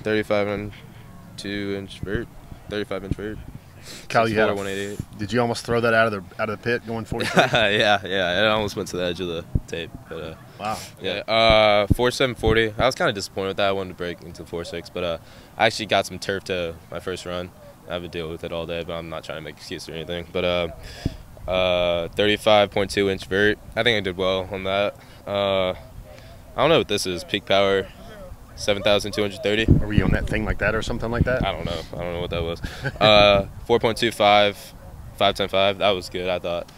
35 and 2-inch vert, 35-inch vert. Kyle, you had 188. Did you almost throw that out of the pit going 43? yeah, it almost went to the edge of the tape. But wow. Yeah, 4.740. I was kind of disappointed with that. I wanted to break into 4.6, but I actually got some turf to my first run. I have to deal with it all day, but I'm not trying to make excuses or anything. But 35.2-inch vert. I think I did well on that. I don't know what this is. Peak power, 7,230. Were you on that thing like that or something like that? I don't know what that was. 4.25, 5.10.5. That was good, I thought.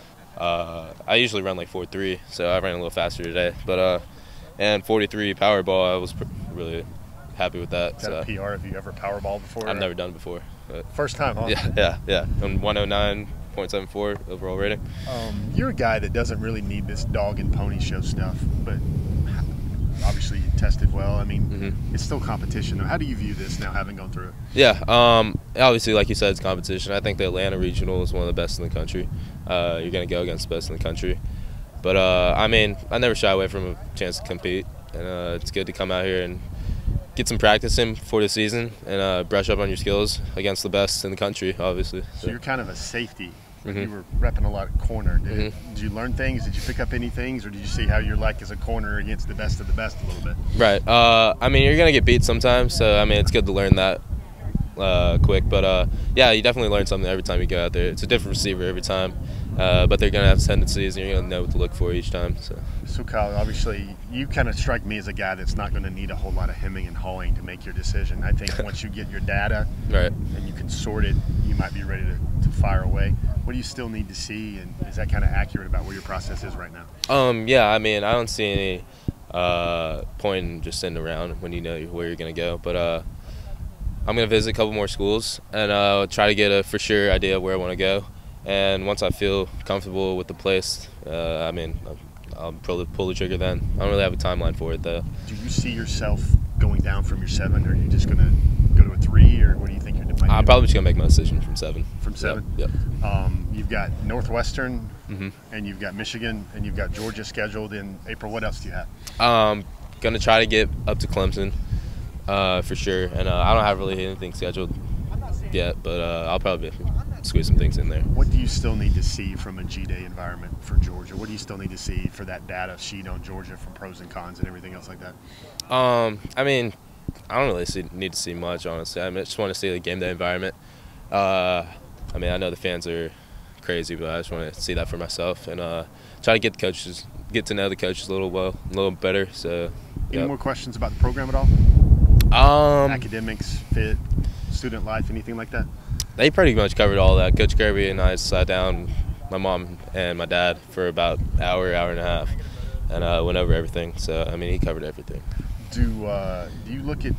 I usually run like 4.3, so I ran a little faster today. But and 43 Powerball, I was really happy with that. Is that a PR? Have you ever Powerballed before? I've never done it before. But first time, huh? Yeah. On 109.74 overall rating. You're a guy that doesn't really need this dog and pony show stuff, but obviously you tested well. I mean, It's still competition. How do you view this now, having gone through it? Yeah, obviously, like you said, it's competition. I think the Atlanta Regional is one of the best in the country. You're going to go against the best in the country. But, I mean, I never shy away from a chance to compete. And it's good to come out here and get some practice in before the season and brush up on your skills against the best in the country, obviously. So you're kind of a safety. You were repping a lot of corner. Did you learn things? Did you pick up any things? Or did you see how you're like as a corner against the best of the best a little bit? Right. I mean, you're going to get beat sometimes. So, I mean, it's good to learn that quick. But, yeah, you definitely learn something every time you go out there. It's a different receiver every time. But they're going to have tendencies, and you're going to know what to look for each time. So Kyle, obviously, you kind of strike me as a guy that's not going to need a whole lot of hemming and hawing to make your decision. I think once you get your data and you can sort it, you might be ready to fire away. What do you still need to see, and is that kind of accurate about where your process is right now? Yeah, I mean, I don't see any point in just sitting around when you know where you're going to go. But I'm going to visit a couple more schools and try to get a for sure idea of where I want to go. And once I feel comfortable with the place, I mean, I'll probably pull the trigger then. I don't really have a timeline for it, though. Do you see yourself going down from your 7, or are you just going to go to a 3, or what do you think you're doing? I'm probably just going to make my decision from 7. From 7? Yep. You've got Northwestern, and you've got Michigan, and you've got Georgia scheduled in April. What else do you have? Going to try to get up to Clemson for sure. And I don't have really anything scheduled yet, but I'll probably squeeze some things in there. What do you still need to see from a G-Day environment for Georgia? What do you still need to see for that data sheet on Georgia from pros and cons and everything else like that? I mean, I don't really need to see much, honestly. I just want to see the game day environment. I mean, I know the fans are crazy, but I just want to see that for myself and try to get to know the coaches a little better. So, any more questions about the program at all? Academics, fit, student life, anything like that? They pretty much covered all that. Coach Kirby and I sat down, my mom and my dad, for about an hour and a half, and went over everything. So, I mean, he covered everything. Do you look at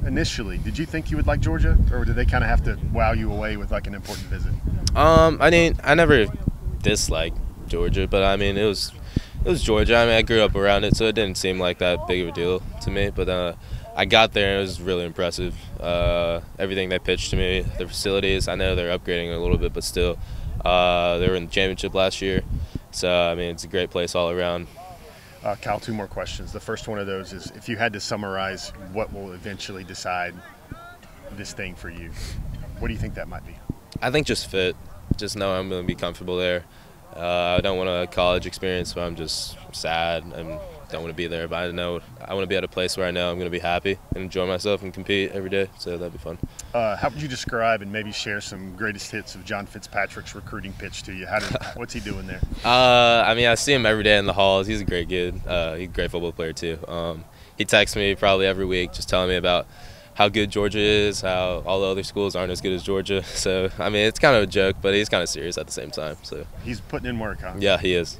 initially? Did you think you would like Georgia, or did they kind of have to wow you away with like an important visit? I never disliked Georgia, but I mean, it was Georgia. I mean, I grew up around it, so it didn't seem like that big of a deal to me. But I got there, and it was really impressive. Everything they pitched to me, the facilities. I know they're upgrading a little bit, but still, they were in the championship last year. So, I mean, it's a great place all around. Kyle, 2 more questions. The first one of those is, if you had to summarize what will eventually decide this thing for you, what do you think that might be? I think just fit. Just know I'm going to be comfortable there. I don't want a college experience where I'm just sad and don't want to be there, but I know I want to be at a place where I know I'm going to be happy and enjoy myself and compete every day, so that'd be fun. How would you describe and maybe share some greatest hits of John Fitzpatrick's recruiting pitch to you? What's he doing there? I mean, I see him every day in the halls. He's a great kid. He's a great football player too. He texts me probably every week just telling me about how good Georgia is, how all the other schools aren't as good as Georgia. So, I mean, it's kind of a joke, but he's kind of serious at the same time. So he's putting in work, huh? Yeah, he is.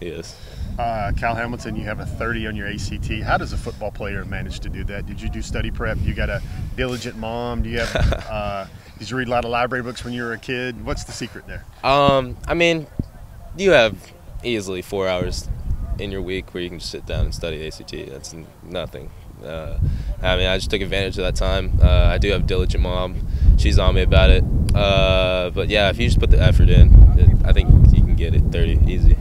Cal Hamilton, you have a 30 on your ACT. How does a football player manage to do that? Did you do study prep? You got a diligent mom? Do you have? Did you read a lot of library books when you were a kid? What's the secret there? I mean, you have easily 4 hours in your week where you can just sit down and study ACT. That's nothing. I mean, I just took advantage of that time. I do have a diligent mom. She's on me about it. But yeah, if you just put the effort in, I think you can get it 30 easy.